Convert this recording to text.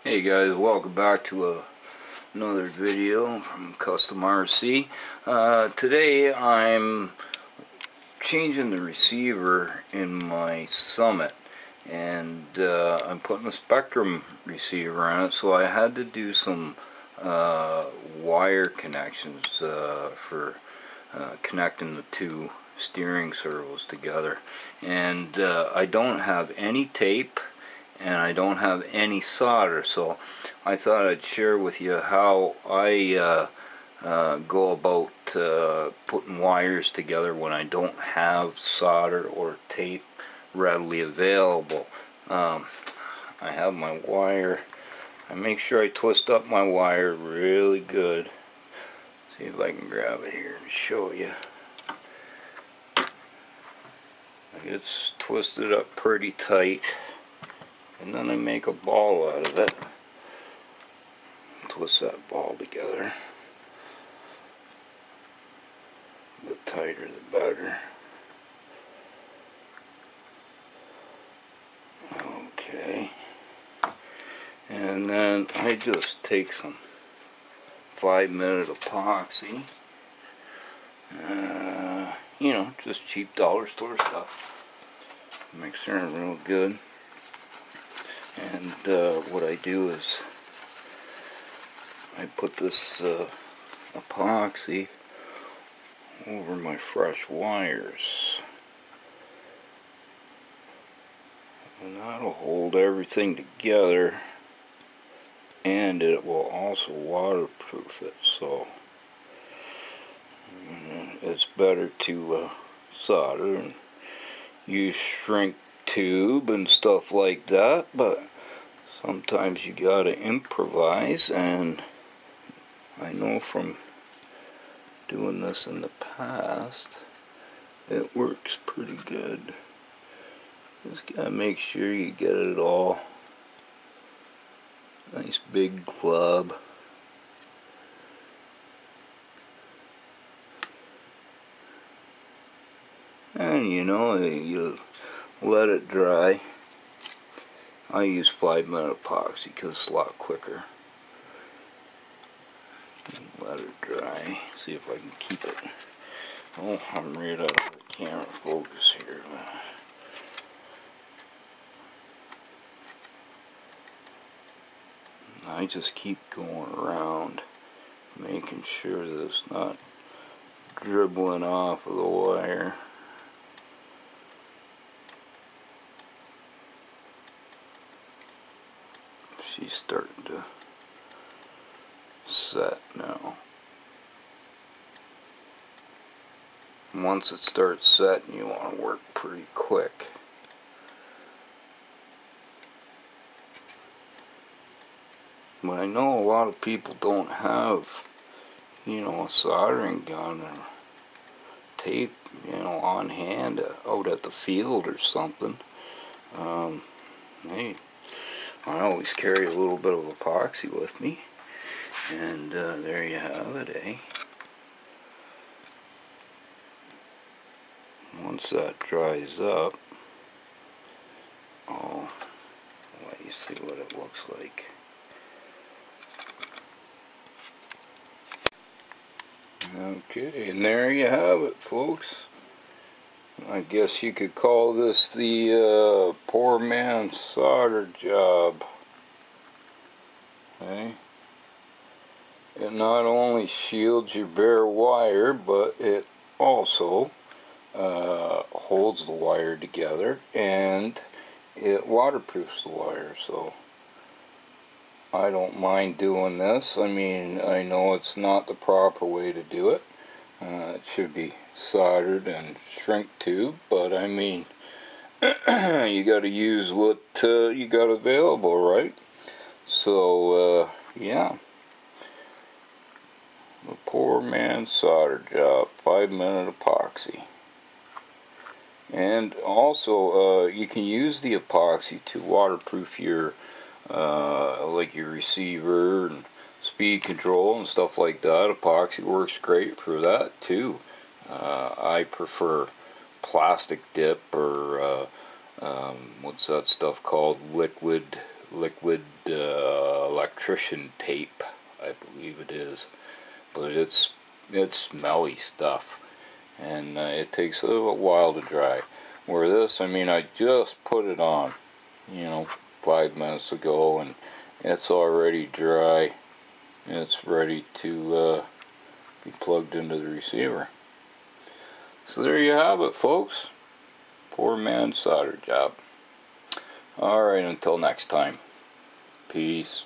Hey guys, welcome back to another video from Custom RC. Today I'm changing the receiver in my Summit, and I'm putting a Spectrum receiver on it, so I had to do some wire connections for connecting the two steering servos together. And I don't have any tape and I don't have any solder, so I thought I'd share with you how I go about putting wires together when I don't have solder or tape readily available. I have my wire. I make sure I twist up my wire really good. See if I can grab it here and show you. It's twisted up pretty tight. And then I make a ball out of it. Twist that ball together. The tighter the better. Okay. And then I just take some 5-minute epoxy. You know, just cheap dollar store stuff. Mix it in real good. And what I do is I put this epoxy over my fresh wires, and that'll hold everything together, and it will also waterproof it, so it's better to solder and use shrink tube and stuff like that, but sometimes you gotta improvise, and I know from doing this in the past it works pretty good. Just gotta make sure you get it all nice big glob. And you know, you let it dry. I use 5-minute epoxy because it's a lot quicker. Let it dry. See if I can keep it. Oh, I'm right out of the camera focus here. I just keep going around, making sure that it's not dribbling off of the wire. She's starting to set now. Once it starts setting, you want to work pretty quick. But I know a lot of people don't have, you know, a soldering gun or tape, you know, on hand out at the field or something. Hey, I always carry a little bit of epoxy with me, and there you have it, eh? Once that dries up, I'll let you see what it looks like. Okay, and there you have it, folks. I guess you could call this the poor man's solder job. Okay? It not only shields your bare wire, but it also holds the wire together, and it waterproofs the wire. So I don't mind doing this. I mean, I know it's not the proper way to do it. It should be soldered and shrink tube, but I mean, you got to use what you got available, right? So yeah, the poor man's solder job, 5-minute epoxy. And also you can use the epoxy to waterproof your like your receiver and speed control and stuff like that. Epoxy works great for that too. I prefer plastic dip or what's that stuff called, liquid liquid electrician tape, I believe it is, but it's smelly stuff, and it takes a little while to dry. Where this, I mean, I just put it on, you know, 5 minutes ago, and it's already dry. It's ready to be plugged into the receiver. So there you have it, folks. Poor man's solder job. Alright, until next time. Peace.